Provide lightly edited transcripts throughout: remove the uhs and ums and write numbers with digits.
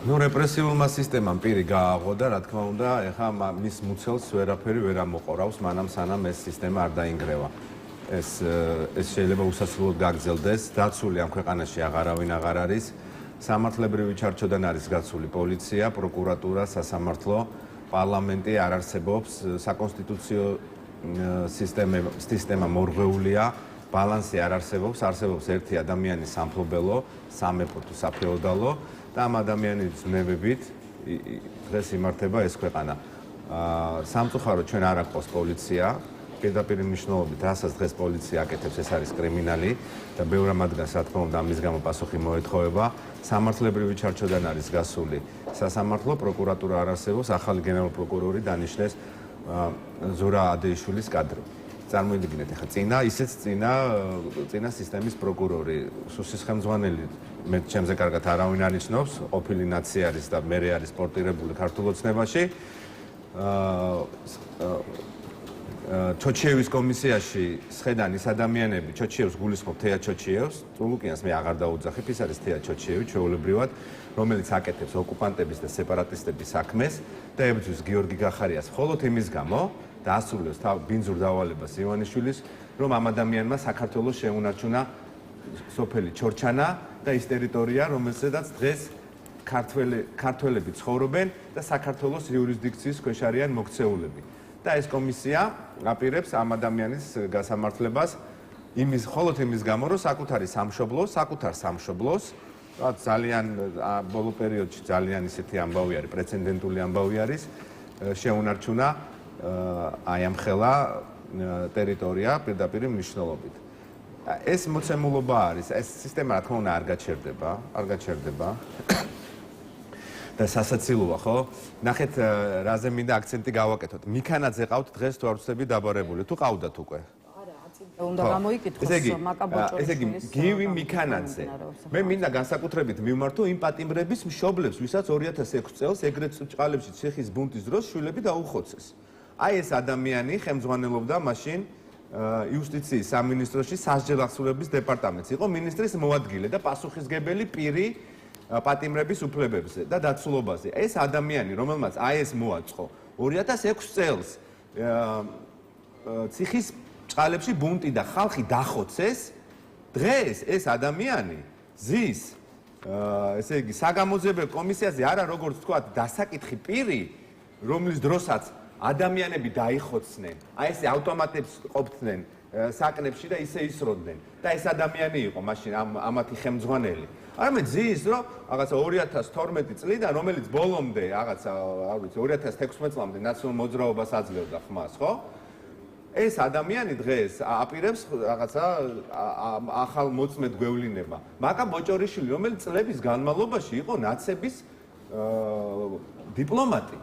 ნუ რეპრესიულმა სისტემამ პირი გააღო და რა თქმა უნდა, ეხა მის მუცელს ვერაფერი ვერ ამოყორავს, მანამ სანამ ეს სისტემა არ დაინგრევა. ეს შეიძლება უსასრულოდ გაგრძელდეს, დაცული ამ ქვეყანაში აღარავინ აღარ არის. სამართლებრივი ჩარჩოდან არის გაცული პოლიცია, პროკურატურა, სასამართლო, პარლამენტი არ არსებობს, საკონსტიტუციო სისტემა მორღვეულია, ბალანსი არ არსებობს, არსებობს ერთი ადამიანის სამფლობელო, სამეფო თუ საფეოდალო და ამ ადამიანის ძნებებით დღეს იმართება ეს ქვეყანა. სამწუხაროდ ჩვენ არ აქვს პოლიცია, პირდაპირ მნიშვნელობით, რასაც დღეს პოლიცია აკეთებს, ეს არის კრიმინალი და ბევრ მათგანს, რა თქმა უნდა, ამის გამო პასუხი მოეთხოვება. სამართლებრივი ჩარჩოდან არის გასული სასამართლო, პროკურატურა არ არსებობს, ახალი გენერალური პროკურორი დანიშნეს ზურა ადეიშვილის კადრი. წარმოიდგინეთ, ახლა წინა სისტემის პროკურორი, სუსის ხელმძღვანელი, მე ჩემზე კარგად არავინ არ იცნობს, ყოფილი ნაციარის და მერე არის პორტირებული ქართულ ოცნებაში. ჩოჩიევის კომისიაში სხედან ის ადამიანები, ჩოჩიევს გულისხმობ თეა ჩოჩიევს, წულუკიანს მე აღარ დაუძახებ, ის არის თეა ჩოჩიევი, ჩვეულებრივად, რომელიც აკეთებს ოკუპანტების და სეპარატისტების საქმეს და ებრძვის გიორგი გახარიას მხოლოდ იმის გამო და ასრულებს ბინძურ დავალებას ივანიშვილის, რომ ამ ადამიანმა საქართველოს შეუნარჩუნა სოფელი ჩორჩანა და ის ტერიტორია, რომელზედაც დღეს ქართველები ცხოვრობენ და საქართველოს იურისდიქციის ქვეშ არიან მოქცეულები. და ეს კომისია აპირებს ამ ადამიანის გასამართლებას მხოლოდ იმის გამო, რომ საკუთარ სამშობლოს, ძალიან ბოლო პერიოდში ძალიან ისეთი ამბავი არის, პრეცედენტული ამბავი არის, შეუნარჩუნა აი ამ ხელა ტერიტორია პირდაპირ მნიშვნელობით. ეს მოცემულობა არის, ეს სისტემა რა თქმა უნდა არ გაჩერდება. და სასაცილოა, ხო? ნახეთ, რაზე მინდა აქცენტი გავაკეთოთ. მიქანაძე ყავთ დღეს თუ არ ვცდები დაბარებული, თუ ყავდათ უკვე? არა, უნდა გამოიკითხოს მაკაბოჭორი. ესე იგი, გივი მიქანაძე. მე მინდა განსაკუთრებით მივმართო იმ პატიმრების მშობლებს, ვისაც 2006 წელს ეგრეთ ჭყალებში ციხის ბუნტის დროს შვილები დაუხოცეს. აი ეს ადამიანი ხელმძღვანელობდა მაშინ იუსტიციის სამინისტროში სასჯელ ახსნილების დეპარტამენტს. იყო მინისტრის მოადგილე და პასუხისგებელი პირი პატიმრების უფლებებზე და დაცულობაზე. ეს ადამიანი, რომელმაც აი ეს მოაწყო 2006 წელს ციხის ჭყალებში ბუნტი და ხალხი დახოცეს, დღეს ეს ადამიანი ზის ესე იგი საგამოძიებელ კომისიაზე არა როგორც თქვა დასაკითხი პირი, რომლის დროსაც ადამიანები დაიხოცნენ, აი ესე ავტომატებს ყოფდნენ საკნებში და ისე ისროდნენ და ეს ადამიანი იყო მაშინ ამათი ხელმძღვანელი. არამედ ზის, რომ რაღაცა 2012 წლიდან, რომელიც ბოლომდე რაღაცა, არ ვიცი, 2016 წლამდე ნაციონალურ მოძრაობას აძლევდა ხმას, ხო? ეს ადამიანი დღეს აპირებს რაღაცა ახალ მოწმედ გვევლინება. მაკა ბოჭორიშვილი, რომელიც წლების განმავლობაში იყო ნაცების დიპლომატი.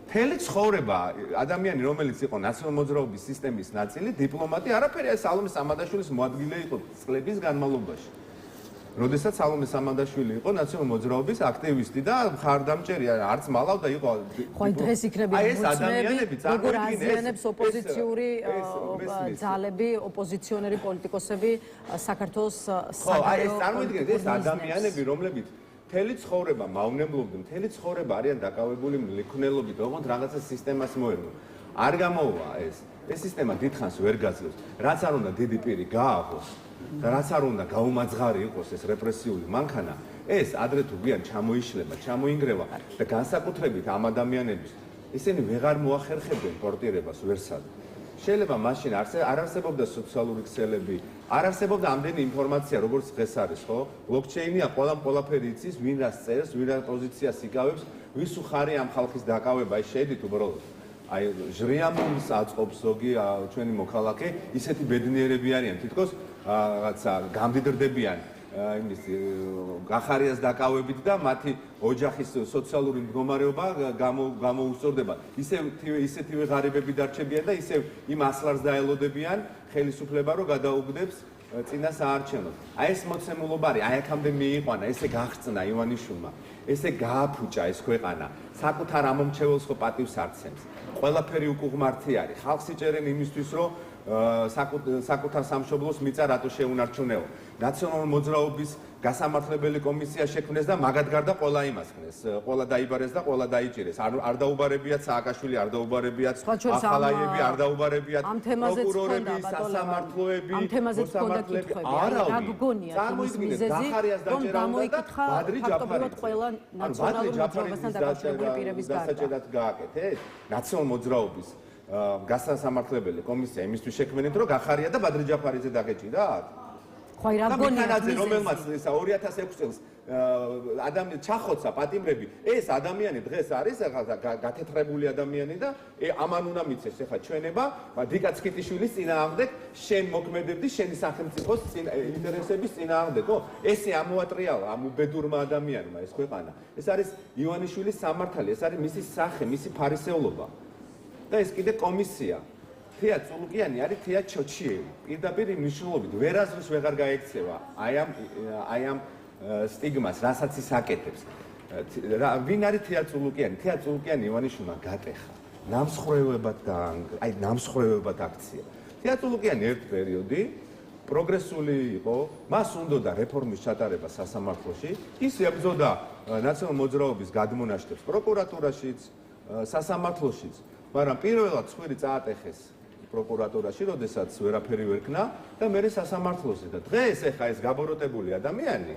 მთელი ცხოვრება ადამიანი, რომელიც იყო ნაციონალურ მოძრაობის სისტემის ნაწილი, დიპლომატი, არაფერი ეს სალომე სამადაშვილის მოადგილე იყო წლების განმავლობაში. როდესაც სალომე სამადაშვილი იყო ნაციონალურ მოძრაობის აქტივისტი და მხარდამჭერი, არც მალავდა იყო. ხო, დღეს იქნება მოწმეები, როგორ აზიანებს ოპოზიციური ძალები, ოპოზიციონერი პოლიტიკოსები საქართველოს საგარეო წარმოიდგინეთ, ეს ადამიანები, რომლებიც მთელი ცხოვრება მავნებლობდნენ, მთელი ცხოვრება არიან დაკავებული მლიქნელობით, ოღონდ რაღაცა სისტემას მოერგო. არ გამოვა ეს სისტემა დიდხანს ვერ გაძლევს, რაც არ უნდა დიდი პირი გააღოს და რაც არ უნდა გაუმაძღარი იყოს ეს რეპრესიული მანქანა, ეს ადრე თუ გვიან ჩამოიშლება, ჩამოინგრევა და განსაკუთრებით ამ ადამიანების ისინი ვეღარ მოახერხებენ პორტირებას ვერსად. შეიძლება მაშინ არ არსებობდა სოციალური ქსელები, არ არსებობდა ამდენი ინფორმაცია, როგორც დღეს არის, ხო? ბლოკჩეინია ყველაფერი იცის, ვინ რას წერს, ვინ რა პოზიციას იკავებს, ვის უხარი ამ ხალხის დაკავება, აი შედით უბრალოდ. აი ჟრიამულს აწყობს ზოგი ჩვენი მოქალაქე, ისეთი ბედნიერები არიან, თითქოს რაღაცა გამდიდრდებიან იმის გახარიას დაკავებით და მათი ოჯახის სოციალური მდგომარეობა გამოუსწორდება. ისეთივე ღარიბები დარჩებიან და ისევ იმ ასლარს დაელოდებიან ხელისუფლება, რომ გადაუგდებს წინა საარჩევნოდ. აი ეს მოცემულობა არის, აი აქამდე მიიყვანა, ესე გახწნა ივანიშვილმა, ესე გააფუჭა ეს ქვეყანა, საკუთარ ამომრჩეველს ხო პატივს არცემს. ყველაფერი უკუღმართი არის. ხალხს იჭერენ იმისთვის, რომ საკუთარ სამშობლოს მიწა რატო შეუნარჩუნეო. ნაციონალური მოძრაობის გასამართლებელი კომისია შექმნეს და მაგად გარდა ყველა იმასქნეს. ყველა დაიბარეს და ყველა დაიჭირეს. არ დაუბარებიათ სააკაშვილი, არ დაუბარებიათ ახალაიები, არ დაუბარებიათ პროკურორები, სასამართლოები, მოსამართლეები. რა გგონია ის მიზეზი, რომ გამოიკითხა ფაქტობრივად ყველა ნაციონალური მოძრაობასთან დაკავშირებული პირების გარდა. დასაჭერად გააკეთეთ ნაციონალური მოძრაობის გასამართლებელი კომისია იმისთვის შექმნით, რომ გახარია და ბადრი ჯაფარიძე დაგეჭირათ? ხო, რა გგონია მიზეზი? რომელმაც 2006 წელს ადამიანი ჩახოცა პატიმრები, ეს ადამიანი დღეს არის გათეთრებული ადამიანი და ამან უნდა მიცეს ახლა ჩვენება დიკა ცკიტიშვილის წინააღმდეგ შენ მოქმედებდი შენი სახელმწიფოს ინტერესების წინააღმდეგ, ხო? ესე ამოატრიალა ამ უბედურმა ადამიანმა ეს ქვეყანა. ეს არის ივანიშვილის სამართალი, ეს არის მისი სახე, მისი ფარისეულობა. და ეს კიდე კომისია. თეა წულუკიანი არის თეა ჩოჩიევი. პირდაპირ მნიშვნელობით ვერასდროს ვეღარ გაექცევა აი ამ სტიგმას, რასაც ის აკეთებს. ვინ არის თეა წულუკიანი? თეა წულუკიანი ივანიშვილმა გატეხა. ნამსხვრევებად აქცია. თეა წულუკიანი ერთ პერიოდი პროგრესული იყო, მას უნდოდა რეფორმის ჩატარება სასამართლოში, ის ებრძოდა ნაციონალური მოძრაობის გადმონაშთებს პროკურატურაშიც, სასამართლოშიც, მაგრამ პირველად ცხვირი წაატეხეს პროკურატურაში, როდესაც ვერაფერი ვერ ქნა და მე სასამართლოზე და დღეს ეხა ეს გაბოროტებული ადამიანი,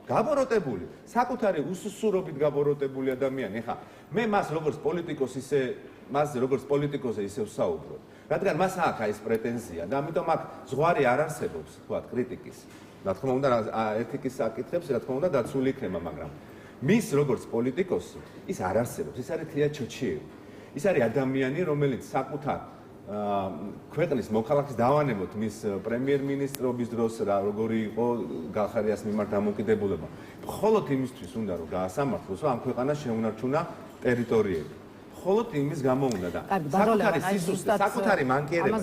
საკუთარი უსუსურობით გაბოროტებული ადამიანი, ეხა მე მას როგორც პოლიტიკოსზე ისე ვსაუბრობ, რადგან მას აქვს ეს პრეტენზია და ამიტომ აქ ზღვარი არ არსებობს, თქვა კრიტიკის. რა თქმა უნდა, ეთიკის საკითხებს, რა თქმა უნდა, დაცული იქნება, მაგრამ მის როგორც პოლიტიკოსი ის არ არსებობს, ის არის თეა ჩოჩიევი. ის არის ადამიანი, რომელიც საკუთარ ქვეყნის მოქალაქის დავანებოთ მის პრემიერ-მინისტრობის დროს როგორი იყო გახარიას მიმართ დამოკიდებულება. მხოლოდ იმისთვის უნდა რომ გაასამართლოს, რომ ამ ქვეყანას შეუნარჩუნა ტერიტორიები. მხოლოდ იმის გამო უნდა და საკუთარი მანკიერება,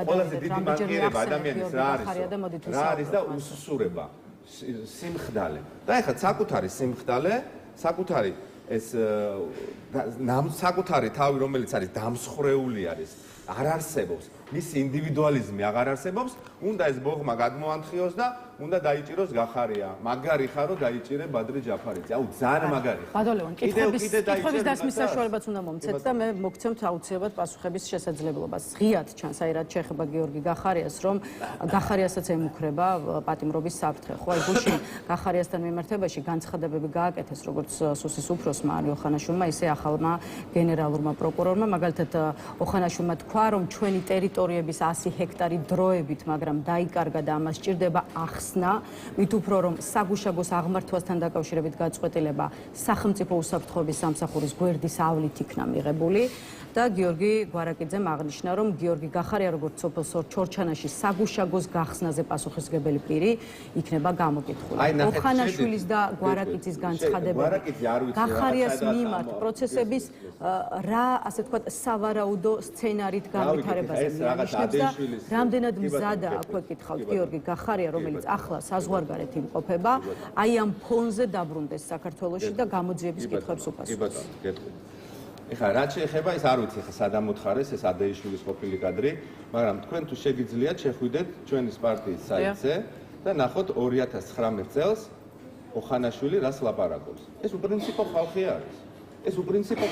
ყველაზე დიდი მანკიერება ადამიანის რა არის და უსუსურება, სიმხდალე. და ეხლა საკუთარი სიმხდალე, საკუთარი ეს საკუთარი თავი, რომელიც არის დამსხრეული არის, არ არსებობს. მის ინდივიდუალიზმი აღარ არსებობს, უნდა ეს ბოღმა გადმოანთხრიოს და უნდა დაიჭიროს გახარია. მაგარი ხარო დაიჭირე ბადრი ჯაფარიძე. აუ ძალიან მაგარი ხარ. ბადოლეონ, კითხვების დასმის საშუალებაც უნდა მომცეთ და მე მოგცემთ აუცილებლად პასუხების შესაძლებლობას. ღიად ჩანს, აი რაც შეეხება გიორგი გახარიას, რომ გახარიასაც ემუქრება პატიმრობის საფრთხე. ხო, აი გუშინ გახარიასთან მიმართებაში განცხადებები გააკეთეს, როგორც სუსის უფროსმა ალი ოხანაშვილმა, ისე ახალმა გენერალურმა პროკურორმა, მაგალითად ოხანაშვილმა თქვა, რომ ჩვენი ტერიტორიების 100 ჰექტარი დროებით, მაგრამ დაიკარგა და ამას სჭირდება ახსნა, მით უფრო რომ საგუშაგოს აღმართვასთან დაკავშირებით გაწყვეტილება სახელმწიფო უსაფრთხოების სამსახურის გვერდის ავლით იქნა მიღებული და გიორგი გვარაკიძემ აღნიშნა, რომ გიორგი გახარია როგორც სოფელ ჩორჩანაში საგუშაგოს გახსნაზე პასუხისმგებელი პირი იქნება გამოკითხული. ოხანაშვილის და გვარაკიძის განცხადებები გახარიას მიმართ პროცესების რა, ასე ვთქვათ, სავარაუდო სცენარით განვითარებაზე მიანიშნებს და რამდენად მზადა აქვე კითხავთ გიორგი გახარია, რომელიც ახლა საზღვარგარეთ იმყოფება, აი ამ ფონზე დაბრუნდეს საქართველოში და გამოძიების კითხვებს უპასუხოს. ეხლა რაც შეეხება ის არ ვიცი, ეხლა სადამოთხარეს ეს ადეიშვილის ყოფილი კადრი, მაგრამ თქვენ თუ შეგიძლიათ შეხვიდეთ ჩვენის პარტიის საიტზე და ნახოთ 2019 წელს ოხანაშვილი რას ლაპარაკობს. ეს უპრინციპო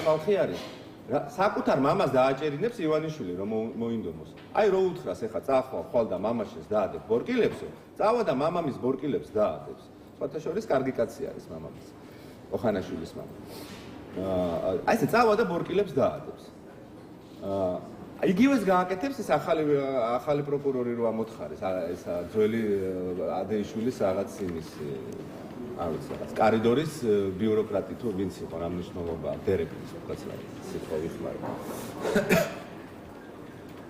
ხალხი არის. საკუთარ მამას დააჭერინებს ივანიშვილი რომ მოინდომოს. აი რო უთხრას ეხლა წახვალ და მამაშენს დაადებ ბორკილებსო, წავა და მამამის ბორკილებს დაადებს. სხვათა შორის კარგი კაცი არის მამამის. ოხანაშვილის მამა. აი ესე წავა და ბორკილებს დაადებს. იგივეს გააკეთებს ეს ახალი პროკურორი რო ამოთხარეს, ეს ძველი ადეიშვილის რაღაც იმის არ ვიცი, რაღაც კარიდორის ბიუროკრატი თუ ვინც იყო, რა მნიშვნელობა დერეფის უკაცრავად სიტყვა ვიხმარე.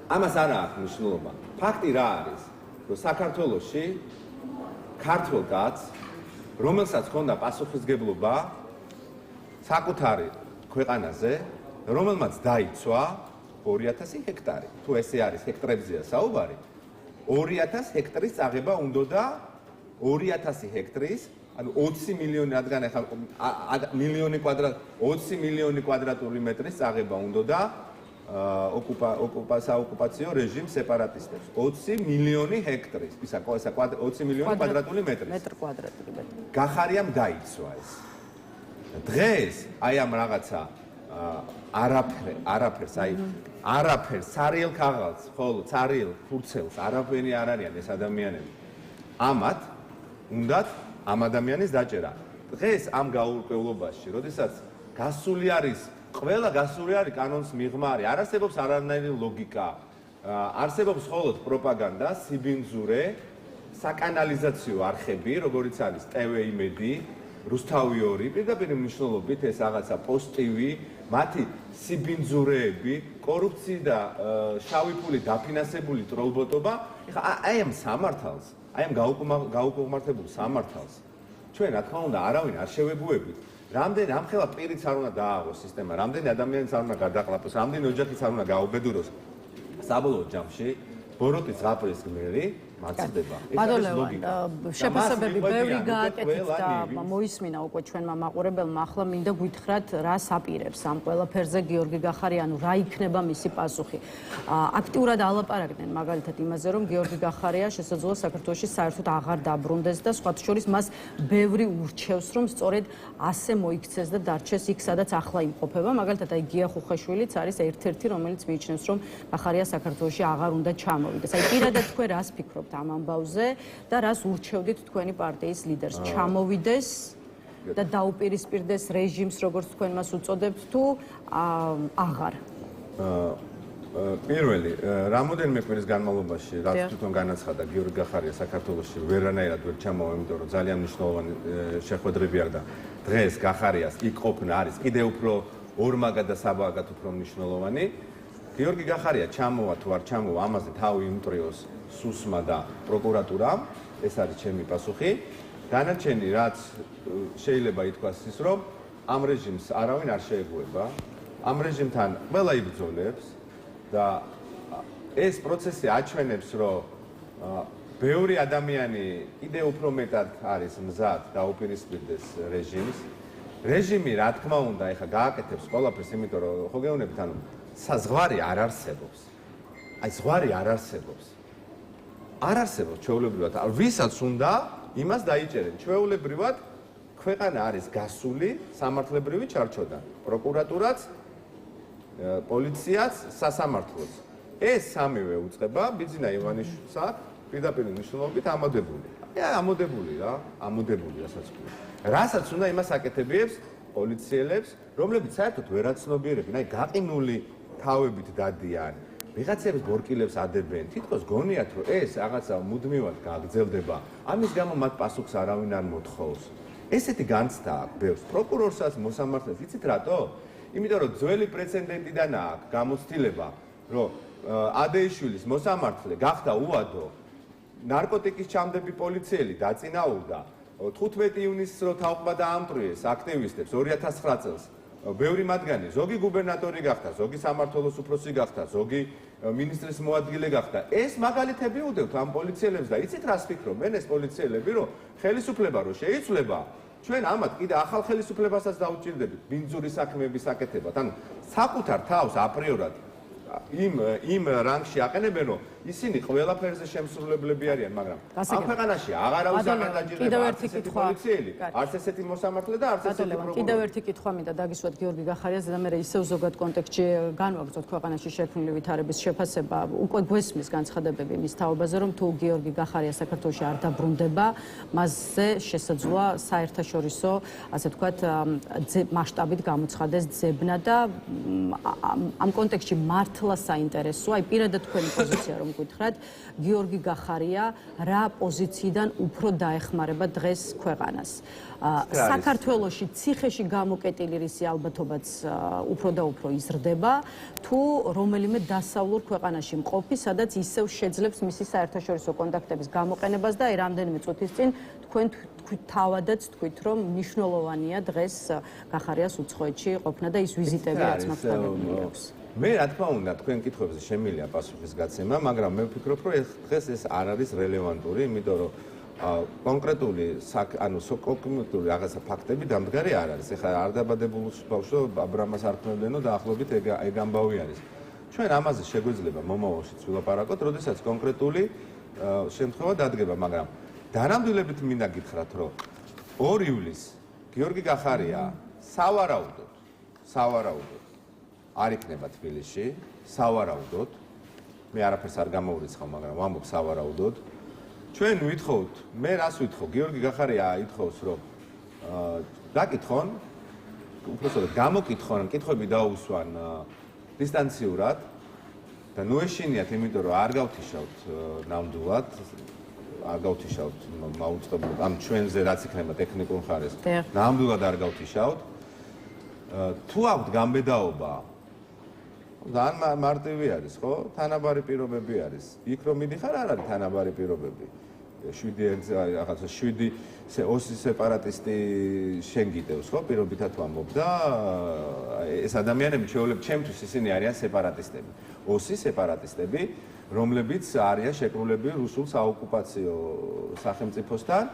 ამას არა აქვს მნიშვნელობა. ფაქტი რა არის, რომ საქართველოში ქართველ კაცს, რომელსაც ჰქონდა პასუხისმგებლობა საკუთარი ქვეყანაზე, რომელმაც დაიცვა 2000 ჰექტარი. თუ ესე არის ჰექტრებზეა საუბარი, 2000 ჰექტრის წაღება უნდოდა 2000 ჰექტრის, ანუ 20 მილიონი, რადგან ახლა 20 მილიონი კვადრატული მეტრის წაღება უნდოდა ოკუპაციო რეჟიმ სეპარატისტებს 20 მილიონი ჰექტრის, ისა 20 მილიონი კვადრატული მეტრი. გახარიამ დაიცვა ეს. დღეს აი ამ რაღაცა არაფერს, არაფერს, ცარიელ ქაღალდს, ხოლო ცარიელ ფურცელს არაფერი არ არიან ეს ადამიანები. ამათ უნდათ ამ ადამიანის დაჭერა. დღეს ამ გაურკვევლობაში, როდესაც გასული არის ყველა გასული არის კანონს მიღმა არის. არ არსებობს არანაირი ლოგიკა. არსებობს მხოლოდ პროპაგანდა, სიბინძურე, საკანალიზაციო არხები, როგორიც არის TV იმედი, რუსთავი 2, პირდაპირ მნიშვნელობით ეს რაღაცა პოსტივი, მათი სიბინძურეები, კორუფცია და შავი ფული დაფინანსებული ტროლბოტობა. ეხლა აი ამ სამართალს, აი ამ გაუკმართებულ სამართალს ჩვენ რა თქმა უნდა არავინ არ შევებუებით. რამდენი ამხელა პირიც არ უნდა დააღოს სისტემა, რამდენი ადამიანიც არ უნდა გადაყლაპოს, რამდენი ოჯახიც არ უნდა გაუბედუროს. საბოლოო ჯამში ბოროტის ზაფრის გმირი მაცდება. შეფასებები ბევრი გააკეთეთ და მოისმინა უკვე ჩვენმა მაყურებელმა. ახლა მინდა გითხრათ რა საპირებს ამ ყველაფერზე გიორგი გახარიანუ, რა იქნება მისი პასუხი. აქტიურად ალაპარაკდნენ მაგალითად იმაზე, რომ გიორგი გახარია შესაძლოა საქართველოში საერთოდ აღარ დაბრუნდეს და სხვათა შორის მას ბევრი ურჩევს, რომ სწორედ ასე მოიქცეს და დარჩეს იქ, სადაც ახლა იმყოფება. მაგალითად აი გია ხუხეშვილიც არის ერთ-ერთი, რომელიც მიიჩნევს, რომ გახარია საქართველოში აღარ უნდა ჩამოვიდეს. აი პირადად თქვენ რას ფიქრობთ ამ ამბავზე და რას ურჩევდით თქვენი პარტიის ლიდერს? ჩამოვიდეს და დაუპირისპირდეს რეჟიმს, როგორც თქვენ მას უწოდებთ, თუ აღარ? პირველი, რამოდენიმე კვირის განმავლობაში, რაც თვითონ განაცხადა, გიორგი გახარია საქართველოში ვერანაირად ვერ ჩამოვა, იმიტომ რომ ძალიან მნიშვნელოვანი შეხვედრები აქვს და დღეს გახარიას იქ ყოფნა არის კიდევ უფრო ორმაგად და საბაგად უფრო მნიშვნელოვანი. გიორგი გახარია ჩამოვა თუ არ ჩამოვა, ამაზე თავი იმტრიოს სუსმა და პროკურატურამ, ეს არის ჩემი პასუხი. დანარჩენი რაც შეიძლება ითქვას ის, რომ ამ რეჟიმს არავინ არ შეეგუება, ამ რეჟიმთან ყველა იბრძოლებს და ეს პროცესი აჩვენებს, რომ ბევრი ადამიანი კიდევ უფრო მეტად არის მზად დაუპირისპირდეს რეჟიმს. რეჟიმი, რა თქმა უნდა, ეხლა გააკეთებს ყველაფერს, იმიტომ რომ ხო გეუბნებით, ანუ საზღვარი არ არსებობს. აი ზღვარი არ არსებობს. არ არსებობს ჩვეულებრივად. ვისაც უნდა, იმას დაიჭერენ. ჩვეულებრივად ქვეყანა არის გასული სამართლებრივი ჩარჩოდან. პროკურატურაც, პოლიციაც, სასამართლოც. ეს სამივე უწყება ბიძინა ივანიშვილსა პირდაპირ მნიშვნელობით ამოდებული. ამოდებული რა, ამოდებული რასაც ქვია. რასაც უნდა იმას აკეთებიებს პოლიციელებს, რომლებიც საერთოდ ვერ აცნობიერებენ, აი გაყინული თავებით დადიან. ვიღაცებს ბორკილებს ადებენ. თითქოს გონიათ, რომ ეს რაღაცა მუდმივად გაგრძელდება. ამის გამო მათ პასუხს არავინ არ მოთხოვს. ესეთი განცდა აქვს ბევრს. პროკურორსაც, მოსამართლეს, იცით რატო? იმიტომ რომ ძველი პრეცედენტიდან აქვს გამოცდილება, რომ ადეიშვილის მოსამართლე გახდა უადო ნარკოტიკის ჩამდები პოლიციელი დაწინაურდა 15 ივნისს რო თავყმა დაამტვრიეს აქტივისტებს 2009 წელს. ბევრი მათგანი ზოგი გუბერნატორი გახდა, ზოგი სამმართველოს უფროსი გახდა, ზოგი მინისტრის მოადგილე გახდა. ეს მაგალითები უდევთ ამ პოლიციელებს და იცით რას ფიქრობენ ეს პოლიციელები, რომ ხელისუფლება რო შეიცვლება, ჩვენ ამათ კიდე ახალ ხელისუფლებასაც დაუჭირდებით ბინძური საქმეების აკეთებად. ანუ საკუთარ თავს აპრიორად იმ რანგში აყენებენ, რომ ისინი ყველაფერზე შემსრულებლები არიან, მაგრამ ამ ქვეყანაში აღარავის არ დაჯერება არც ესეთი პოლიციელი, არც ესეთი მოსამართლე და არც ესეთი პროკურორი. კიდევ ერთი კითხვა მინდა დაგისვათ გიორგი გახარიას და მე ისევ ზოგად კონტექსტში განვაგრძოთ ქვეყანაში შექმნილი ვითარების შეფასება. უკვე გვესმის განცხადებები მის თაობაზე, რომ თუ გიორგი გახარია საქართველოში არ დაბრუნდება, მასზე შესაძლოა საერთაშორისო, ასე ვთქვათ, მასშტაბით გამოცხადეს ძებნა და ამ კონტექსტში მართლა საინტერესოა, აი პირადად თქვენი პოზიცია რომ გითხრათ, გიორგი გახარია რა პოზიციიდან უფრო დაეხმარება დღეს ქვეყანას. საქართველოში ციხეში გამოკეტილი რისი ალბათობაც უფრო და უფრო იზრდება, თუ რომელიმე დასავლურ ქვეყანაში მყოფი, სადაც ისევ შეძლებს მისი საერთაშორისო კონტაქტების გამოყენებას და აი რამდენიმე წუთის წინ თქვენ თავადაც თქვით, რომ მნიშვნელოვანია დღეს გახარიას უცხოეთში ყოფნა და ის ვიზიტები, რაც მას აქვს. მე რა თქმა უნდა თქვენ კითხვებზე შემილია პასუხის გაცემა, მაგრამ მე ვფიქრობ, რომ დღეს ეს არ არის რელევანტური, იმიტომ რომ კონკრეტული კონკრეტული რაღაცა ფაქტები დამდგარი არ არის. ეხლა არ დაბადებულ ბავშვს აბრამას არ ქმნებდნო და ახლობით ეგ ამბავი არის. ჩვენ ამაზე შეგვეძლება მომავალშიც ვილაპარაკოთ, როდესაც კონკრეტული შემთხვევა დადგება, მაგრამ დანამდვილებით მინდა გითხრათ, რომ 2 ივლისს გიორგი გახარია სავარაუდოდ არ იქნება თბილისში, სავარაუდოდ. მე არაფერს არ გამოურიცხავ, მაგრამ ვამბობ სავარაუდოდ. ჩვენ ვითხოვთ, მე რას ვითხოვ, გიორგი გახარია ითხოვს, რომ დაკითხონ, უბრალოდ გამოკითხონ, კითხვები დაუსვან დისტანციურად და ნუ ეშინიათ, იმიტომ რომ არ გავთიშავთ ნამდვილად, არ გავთიშავთ მაუწყებლად ამ ჩვენზე რაც იქნება ტექნიკურ მხარეს. ნამდვილად არ გავთიშავთ. თუ აქვთ გამბედაობა ძალიან მარტივი არის, ხო? თანაბარი პირობები არის. იქ რომ მიდიხარ, არ არის თანაბარი პირობები. 7 ოსი სეპარატისტი შენ გიტევს, ხო? პირობითად ვამბობ და ეს ადამიანები ჩემთვის ისინი არიან სეპარატისტები. ოსი სეპარატისტები, რომლებიც არიან შეკრულებული რუსულ საოკუპაციო სახელმწიფოსთან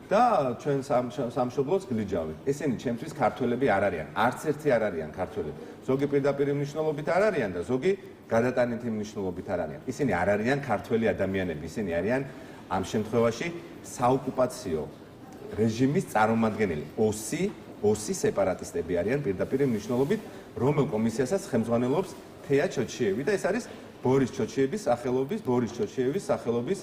და ჩვენ სამშობლოს გლიჯავით. ესენი ჩემთვის ქართველები არ არიან. არც ერთი არ არიან ქართველები. ზოგი პირდაპირ მნიშვნელობით არ არიან და ზოგი გადატანითი მნიშვნელობით არ არიან. ისინი არ არიან ქართველი ადამიანები, ისინი არიან ამ შემთხვევაში საოკუპაციო რეჟიმის წარმომადგენელი. ოსი სეპარატისტები არიან პირდაპირ მნიშვნელობით, რომელ კომისიასაც ხელმძღვანელობს თეა ჩოჩიევი და ეს არის ბორის ჩოჩიევის სახელობის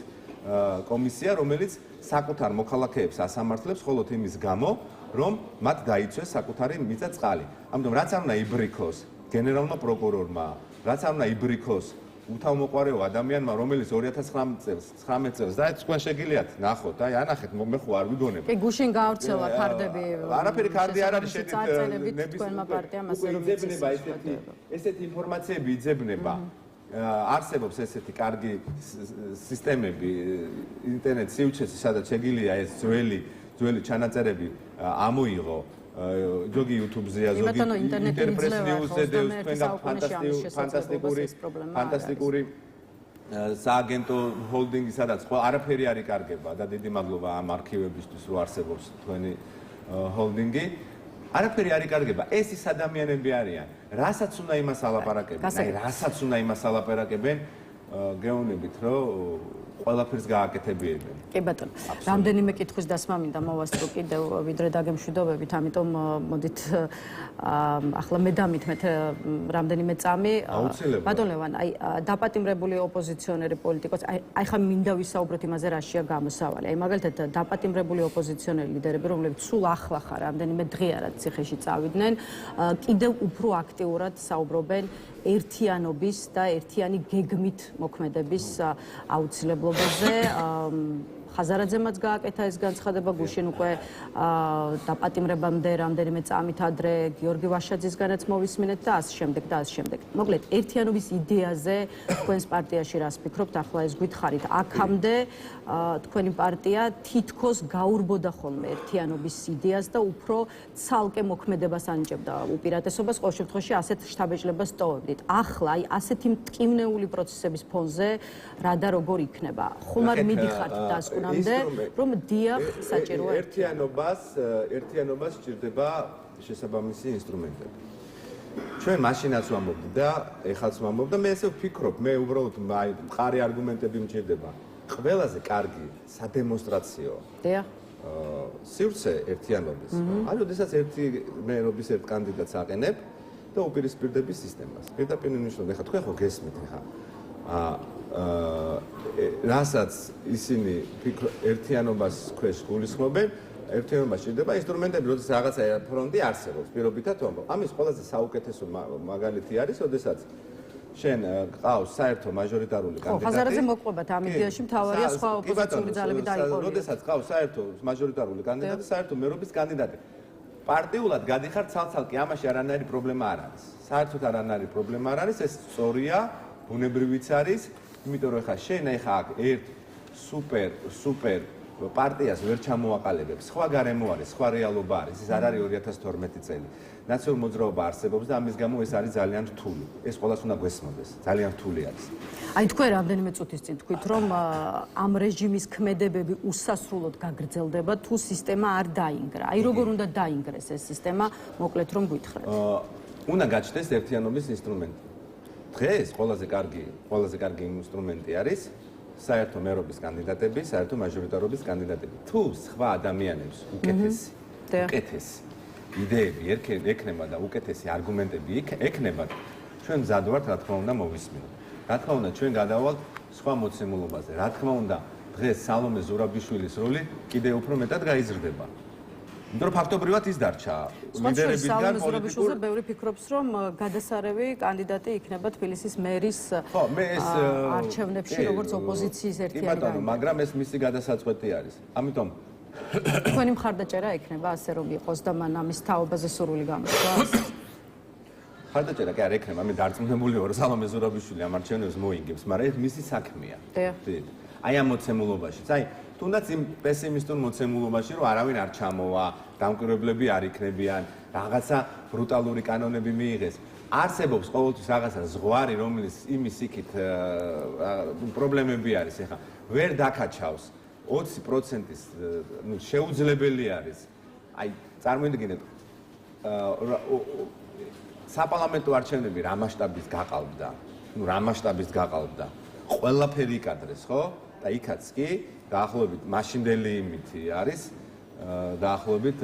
კომისია, რომელიც საკუთარ მოქალაქეებს ასამართლებს მხოლოდ იმის გამო, რომ მათ დაიცვეს საკუთარი მიწა წყალი. ამიტომ რაც არ უნდა იბრიქოს გენერალურმა პროკურორმა, რაც არ უნდა იბრიქოს უთავმოყარეო ადამიანმა, რომელიც 2019 წელს და თქვენ შეგიძლიათ ნახოთ, აი ანახეთ, მე ხო არ ვიგონებ. კი, გუშინ გაავრცელა ქარდები. არაფერი ქარდი არ არის შეძენებით თქვენმა პარტიამ ასე რომ იძებნება ესეთი ინფორმაციები იძებნება. არსებობს ესეთი კარგი სისტემები ინტერნეტ სივრცეში, სადაც შეგიძლია ეს ძველი ჩანაწერები ამოიღო. ზოგი YouTube-ზეა, ზოგი ინტერპრეს ნიუზზე დევს ფანტასტიკური სააგენტო ჰოლდინგი, სადაც არაფერი არ იკარგება და დიდი მადლობა ამ არქივებისთვის, რომ არსებობს თქვენი ჰოლდინგი. არაფერი არ იკარგება. ეს ის ადამიანები არიან, რასაც უნდა იმას ალაპარაკებენ. რასაც უნდა იმას ალაპარაკებენ, გეუბნებით, რომ ყველაფერს გააკეთებიებენ. კი ბატონო, რამდენიმე კითხვის დასმა მინდა მოვასწრო კიდევ, ვიდრე დაგემშვიდობებით, ამიტომ მოდით ახლა მე დამითმეთ რამდენიმე წამი. ბატონ ლევან, აი დაპატიმრებული ოპოზიციონერი პოლიტიკოსი, აი ხა მინდა ვისაუბროთ იმაზე, რაშია გამოსავალი. აი მაგალითად დაპატიმრებული ოპოზიციონერი ლიდერები, რომლებიც სულ ახლა ხარ, რამდენიმე დღეა რაც ციხეში წავიდნენ, კიდევ უფრო აქტიურად საუბრობენ ერთიანობის და ერთიანი გეგმით მოქმედების აუცილებლობაზე. ხაზარაძემაც გააკეთა ეს განცხადება, გუშინ უკვე დაპატიმრებამდე რამდენიმე წამით ადრე გიორგი ვაშაძისგანაც მოვისმინეთ და ასე შემდეგ და ასე შემდეგ. მოკლედ, ერთიანობის იდეაზე თქვენს პარტიაში რას ფიქრობთ? ახლა ეს გითხარით, აქამდე თქვენი პარტია თითქოს გაურბოდა ხოლმე ერთიანობის იდეას და უფრო ცალკე მოქმედებას ანიჭებდა უპირატესობას, ყოველ შემთხვევაში ასეთ შთაბეჭდილებას ტოვებდით. ახლა აი ასეთი მტკივნეული პროცესების ფონზე რა და როგორ იქნება? ხომ არ მიდიხართ დასკვნამდე, რომ დიახ, საჭიროა ერთიანობას სჭირდება შესაბამისი ინსტრუმენტები. ჩვენ მაშინაც ვამბობთ და ეხლაც ვამბობ და მე ესე ვფიქრობ, მე უბრალოდ მყარი არგუმენტები მჭირდება. ყველაზე კარგი სადემონსტრაციო სივრცე ერთიანობის. აი, როდესაც ერთიანობის ერთ კანდიდატს აყენებ და უპირისპირდების სისტემას. პირდაპირ ნიშნავს, ხა თქვენ ხო გესმით ხა. რასაც ისინი ერთიანობას ქვეშ გულისხმობენ, ერთიანობა სჭირდება ინსტრუმენტები, როდესაც რაღაცა ფრონტი არსებობს, პირობითად ვამბობ. ამის ყველაზე საუკეთესო მაგალითი არის, როდესაც შენ ყავს საერთო მაჟორიტარული კანდიდატი. ხო, ხაზარაძე მოყვებათ ამ იდეაში, მთავარია სხვა ოპოზიციური ძალები დაიყოლნენ. როდესაც ყავს საერთო მაჟორიტარული კანდიდატი, საერთო მერობის კანდიდატი. პარტიულად გადიხარ ცალ-ცალკე, ამაში არანაირი პრობლემა არ არის. საერთოდ არანაირი პრობლემა არ არის, ეს სწორია, ბუნებრივიც არის, იმიტომ რომ ხა შენ ახლა აქ ერთ სუპერ პარტიას ვერ ჩამოაყალიბებს. სხვა გარემო არის, სხვა რეალობა არის. ეს არ არის 2012 წელი. ნაციონალური მოძრაობა არსებობს და ამის გამო ეს არის ძალიან რთული. ეს ყველას უნდა გვესმოდეს. ძალიან რთული არის. აი თქვენ რამდენიმე წუთის წინ თქვით, რომ ამ რეჟიმის ქმედებები უსასრულოდ გაგრძელდება, თუ სისტემა არ დაინგრა. აი როგორ უნდა დაინგრეს ეს სისტემა, მოკლედ რომ გითხრათ. უნდა გაჩნდეს ერთიანობის ინსტრუმენტი. დღეს ყველაზე კარგი ინსტრუმენტი არის საერთო მერობის კანდიდატები, საერთო მაჟორიტარობის კანდიდატები. თუ სხვა ადამიანებს უკეთესი იდეები ექნება და უკეთესი არგუმენტები ექნებათ, ჩვენ მზად ვართ, რა თქმა უნდა, მოვისმინოთ. რა თქმა უნდა, ჩვენ გადავალთ სხვა მოცემულობაზე. რა თქმა უნდა, დღეს სალომე ზურაბიშვილის როლი კიდევ უფრო მეტად გაიზრდება. იმიტომ რომ ფაქტობრივად ის დარჩა ლიდერებისგან პოლიტიკურ ბევრი ფიქრობს რომ გადასარევი კანდიდატი იქნება თბილისის მერის არჩევნებში როგორც ოპოზიციის ერთიანი კანდიდატი. მაგრამ ეს მისი გადასაწყვეტი არის. ამიტომ თქვენი მხარდაჭერა ექნება ასე რომ იყოს და მან ამის თაობაზე სურვილი გამოდგას. მხარდაჭერა კი არ ექნება, მე დარწმუნებული ვარ სალომე ზურაბიშვილი ამ არჩევნებს მოიგებს, მაგრამ ეს მისი საქმეა. აი ამ მოცემულობაშიც. აი თუნდაც იმ პესიმისტურ მოცემულობაში, რომ არავინ არ ჩამოვა, დამკვირვებლები არ იქნებიან, რაღაცა ბრუტალური კანონები მიიღეს. არსებობს ყოველთვის რაღაცა ზღვარი, რომელიც იმის იქით პრობლემები არის, ეხლა ვერ დაკაჩავს 20%-ის შეუძლებელი არის. აი წარმოიდგინეთ საპარლამენტო არჩევნები რა მასშტაბის გაყალბდა. რა მასშტაბის გაყალბდა. ყველაფერი იკადრეს, ხო? და იქაც კი დაახლოებით მაშინდელი იმითი არის დაახლოებით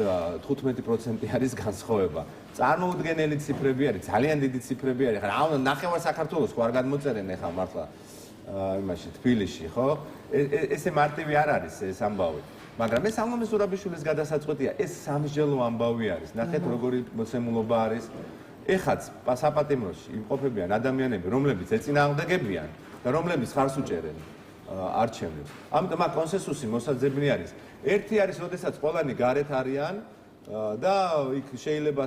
15% არის განსხვავება. წარმოუდგენელი ციფრები არის, ძალიან დიდი ციფრები არის. ხა ნახევარ საქართველოს ხო არ გადმოწერენ ახლა მართლა იმაში თბილისში, ხო? ესე მარტივი არ არის ეს ამბავი. მაგრამ ეს სალომე ზურაბიშვილის გადასაწყვეტია, ეს სამსჯელო ამბავი არის. ნახეთ როგორი მოცემულობა არის. ეხაც საპატიმროში იმყოფებიან ადამიანები, რომლებიც ეწინააღმდეგებიან და რომლებიც ხარს უჭერენ არჩევნებს. ამიტომ აქ კონსენსუსი მოსაძებნი არის. ერთი არის, როდესაც ყველანი გარეთ არიან და იქ შეიძლება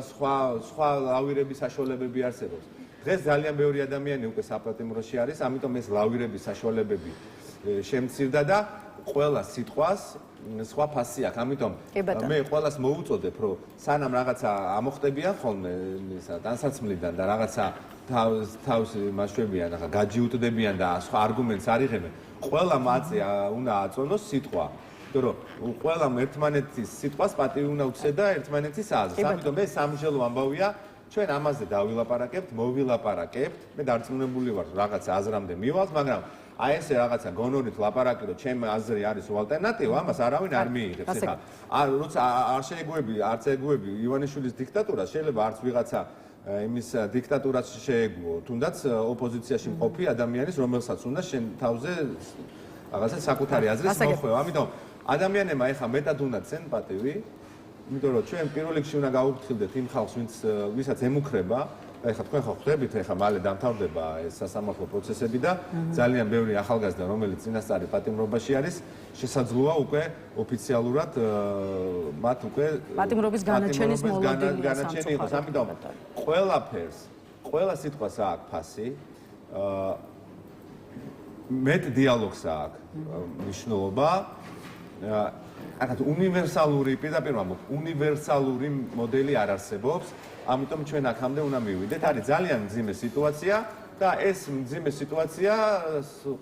სხვა ლავირების საშუალებები არსებობს. დღეს ძალიან ბევრი ადამიანი უკვე საპატიმროში არის, ამიტომ ეს ლავირების საშუალებები შემცირდა და ყველა სიტყვას სხვა ფასი აქვს. ამიტომ მე ყველას მოუწოდებ, რომ სანამ რაღაცა ამოხტებიან ხოლმე განსაცმლიდან და რაღაცა თავს მასშტაბიან, ახლა გაჯიუტდებიან და სხვა არგუმენტს არ იღებენ. ყველა მაწე უნდა აწონოს სიტყვა. იმიტომ რომ ყველამ ერთმანეთის სიტყვას პატივი უნდა უცეს და ერთმანეთის აზრს. ამიტომ ეს სამსჯელო ამბავია. ჩვენ ამაზე დავილაპარაკებთ, მოვილაპარაკებთ. მე დარწმუნებული ვარ, რაღაცა აზრამდე მივალთ, მაგრამ აი ესე რაღაცა გონორით ლაპარაკი, რომ ჩემი აზრი არის ალტერნატივა, ამას არავინ არ მიიღებს. ეხლა როცა არ შეეგუები, არც ეგუები ივანიშვილის დიქტატურას, შეიძლება არც ვიღაცა იმის დიქტატურას შეეგუო, თუნდაც ოპოზიციაში მყოფი ადამიანის, რომელსაც უნდა შენ თავზე რაღაცა საკუთარი აზრის მოხვევა. ამიტომ ადამიანებმა ეხლა მეტად უნდა ცენ პატივი, იმიტომ რომ ჩვენ პირველ რიგში უნდა გავუფრთხილდეთ იმ ხალხს, ვისაც ემუქრება. ეხლა თქვენ ხო ხვდებით, ეხლა მალე დამთავრდება ეს სასამართლო პროცესები და ძალიან ბევრი ახალგაზრდა, რომელიც წინასწარი პატიმრობაში არის, შესაძლოა უკვე ოფიციალურად მათ უკვე პატიმრობის განაჩენის მოლოდინია სამწუხაროდ. ამიტომ ყველაფერს, ყველა სიტყვას აქვს ფასი. მეტ დიალოგს აქვს მნიშვნელობა. აქაც უნივერსალური, პირდაპირ ვამბობ, უნივერსალური მოდელი არ არსებობს. ამიტომ ჩვენ აქამდე უნდა მივიდეთ. არის ძალიან მძიმე სიტუაცია და ეს მძიმე სიტუაცია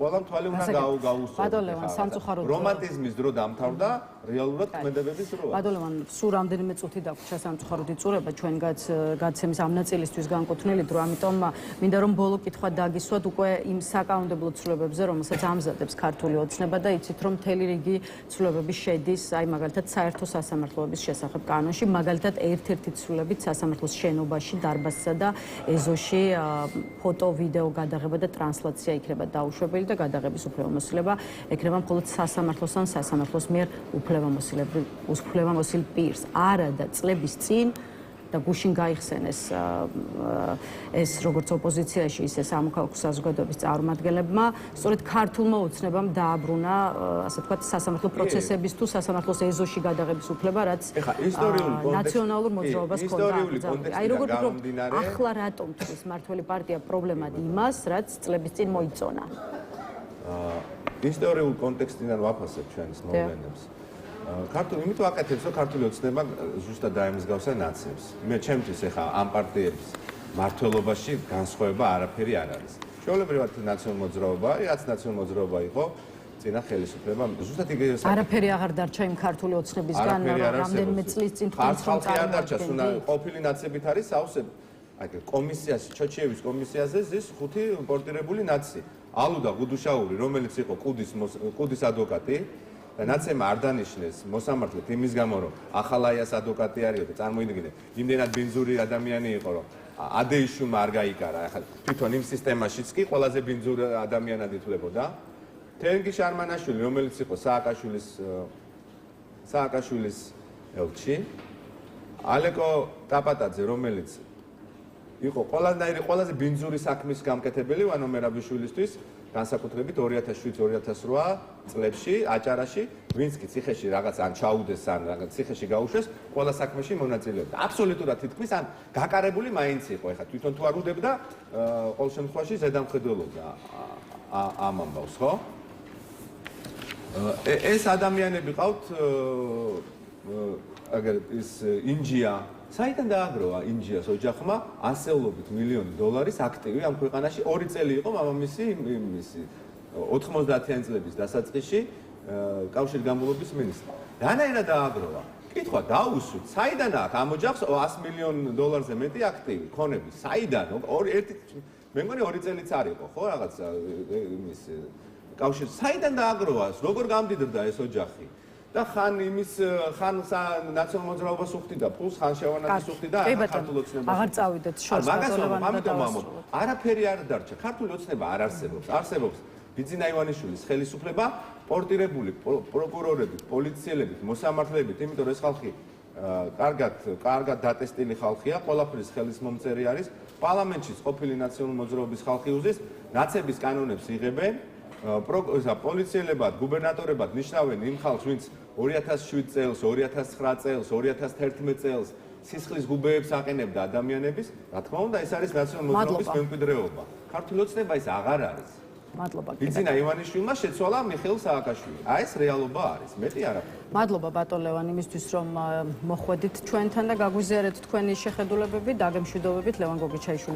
ყველამ თვალი უნდა გაუსწოროს. ბატონო, სამწუხაროდ რომანტიზმის დრო დამთავრდა, რეალურად ქმედებების დროა. ბატონო, სულ რამდენიმე წუთი დაგვრჩა სამწუხაროდ იწურება ჩვენ გაცემის ამ ნაწილისთვის განკუთვნილი დრო, ამიტომ მინდა რომ ბოლო კითხვა დაგისვათ უკვე იმ საკანონმდებლო ცვლილებებზე, რომელსაც ამზადებს ქართული ოცნება და იცით რომ მთელი რიგი ცვლილებები შედის, აი მაგალითად საერთო სასამართლოების შესახებ კანონში, მაგალითად ერთ-ერთი ცვლილებით სასამართლოს შენობაში, დარბაზსა და ეზოში ფოტო, ვიდეო გადაღება და ტრანსლაცია იქნება დაუშვებელი და გადაღების უფლებამოსილება ექნება მხოლოდ სასამართლოს ან სასამართლოს მიერ უფლებამოსილ პირს. არა და წლების წინ და გუშინ გაიხსენეს ეს როგორც ოპოზიციაში, ისე სამოქალაქო საზოგადოების წარმომადგენლებმა, სწორედ ქართულმა ოცნებამ დააბრუნა, ასე ვთქვათ, სასამართლო პროცესების თუ სასამართლოს ეზოში გადაღების უფლება, რაც ნაციონალურ მოძრაობას ჰქონდა. აი როგორ ვფიქრობ, ახლა რატომ თვის მართველი პარტია პრობლემად იმას, რაც წლების წინ მოიწონა? ისტორიულ კონტექსტიდან ვაფასებ ჩვენს მოვლენებს. იმიტომ აკეთებს, რომ ქართული ოცნება ზუსტად დაემსგავსა ნაციებს. მე ჩემთვის ეხა ამ პარტიების მართლობაში განსხვავება არაფერი არ არის. ჩვეულებრივად ნაციონალურ მოძრაობა, რაც ნაციონალურ მოძრაობა იყო, წინა ხელისუფლება ზუსტად იგივე არაფერი აღარ დარჩა იმ ქართული ოცნებისგან, რამდენიმე წლის წინ თქვენს რომ არ დარჩა, ყოფილი ნაციებით არის სავსე. აი კომისიაში, ჩოჩიევის კომისიაზე ზის 5 პორტირებული ნაცი. ალუ და გუდუშაური, რომელიც იყო კუდის ადვოკატი და ნაცემ არ დანიშნეს მოსამართლედ იმის გამო, რომ ახალაიას ადვოკატი არის და წარმოიდგინე, იმდენად ბინძური ადამიანი იყო, რომ ადეიშუმ არ გაიკარა. ახლა თვითონ იმ სისტემაშიც კი ყველაზე ბინძური ადამიანად ითვლებოდა. თენგი შარმანაშვილი, რომელიც იყო სააკაშვილის ელჩი, ალეკო ტაპატაძე, რომელიც იყო ყველაზე ბინძური საქმის გამკეთებელი ვანო მერაბიშვილისთვის, განსაკუთრებით 2007-2008 წლებში აჭარაში, ვინც კი ციხეში რაღაც ან ჩაუდეს ან რაღაც ციხეში გაუშვეს, ყველა საქმეში მონაწილეობდა. აბსოლუტურად თითქმის ან გაკარებული მაინც იყო. ეხლა თვითონ თუ არ უდებდა, ყოველ შემთხვევაში ზედამხედველობდა ამ ამბავს, ხო? ეს ადამიანები ყავთ აგერ ის ინჯია საიდან დააგროვა ინჯიას ოჯახმა ასეულობით $1,000,000 აქტივი ამ ქვეყანაში 2 წელი იყო მამამისი 90-იანი წლების დასაწყისში კავშირ გამგებლობის მინისტრი. რანაირად დააგროვა? კითხვა დაუსვით, საიდან აქვს ამ ოჯახს $100,000,000-ზე მეტი აქტივი ქონები? საიდან? მე მგონი 2 წელიც არ იყო, ხო, რაღაც იმის კავშირ საიდან დააგროვა? როგორ გამდიდრდა ეს ოჯახი? და ხან ნაციონალურ მოძრაობას უხდიდა ფულს, ხან შევანაძეს უხდიდა ქართულ ოცნებას. აღარ წავიდეთ შორს ბატონოვანი და დავასრულოთ. არაფერი არ დარჩა. ქართული ოცნება არ არსებობს. არსებობს ბიძინა ივანიშვილის ხელისუფლება, პორტირებული პროკურორებით, პოლიციელებით, მოსამართლეებით, იმიტომ რომ ეს ხალხი კარგად დატესტილი ხალხია, ყველაფრის ხელის მომწერი არის. პარლამენტშიც ყოფილი ნაციონალური მოძრაობის ხალხი უზის, ნაცების კანონებს იღებენ. პოლიციელებად, გუბერნატორებად ნიშნავენ იმ ხალხს, ვინც 2007 წელს, 2009 წელს, 2011 წელს სისხლის გუბეებს აყენებდა ადამიანების, რა თქმა უნდა, ეს არის ნაციონალური მოძრაობის მემკვიდრეობა. ქართული ოცნება ის აღარ არის. მადლობა. ბიძინა ივანიშვილმა შეცვალა მიხეილ სააკაშვილი. აი ეს რეალობა არის, მეტი არაფერი. მადლობა ბატონ ლევან იმისთვის, რომ მოხვედით ჩვენთან და გაგვიზიარეთ თქვენი შეხედულებები, დაგემშვიდობებით ლევან გოგიჩაიშვილი.